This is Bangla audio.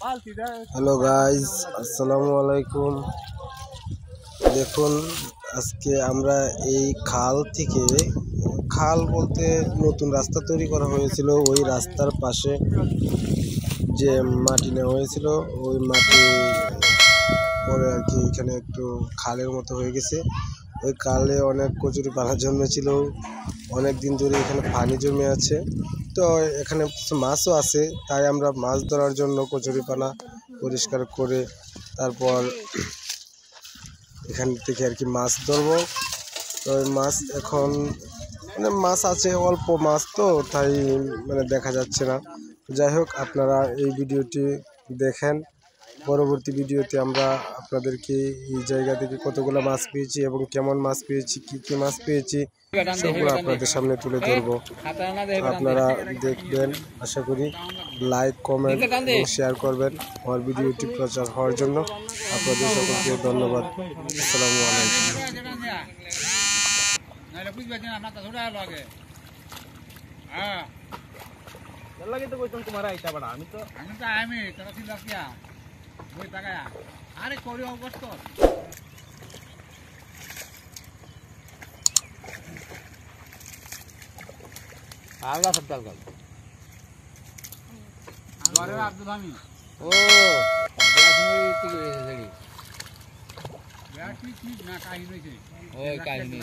হ্যালো গাইজ, আসসালামু আলাইকুম। দেখুন, আজকে আমরা এই খাল থেকে, খাল বলতে নতুন রাস্তা তৈরি করা হয়েছিল, ওই রাস্তার পাশে যে মাটি নেওয়া হয়েছিল, ওই মাটি পরে আর কি এখানে একটু খালের মতো হয়ে গেছে। ওই খালে অনেক কচুরি পানা জন্মেছিল, অনেক দিন ধরে এখানে পানি জমে আছে। তো এখানে কিছু মাছও আছে, তাই আমরা মাছ ধরার জন্য কচুরি পানা পরিষ্কার করে তারপর এখান থেকে আর কি মাছ ধরবো। তো ওই মাছ এখন মাছ আছে, অল্প মাছ তো তাই দেখা যাচ্ছে না। যাই হোক, আপনারা এই ভিডিওটি দেখেন। পরবর্তী ভিডিওতে আমরা আপনাদেরকে এই জায়গা থেকে কতগুলো মাছ পেয়েছি এবং কেমন মাছ পেয়েছি, কি কি মাছ পেয়েছি সবগুলো আপনাদের সামনে তুলে ধরবো। আপনারা দেখবেন, আশা করি লাইক, কমেন্ট এবং শেয়ার করবেন আমার ভিডিওটি প্রচার হওয়ার জন্য। আপনাদের সকলকে ধন্যবাদ। আসসালামু আলাইকুম। আলগা সব ডাল আব্দুল হামিদ ও ঠিক না কাহিনী ওই কাহিনী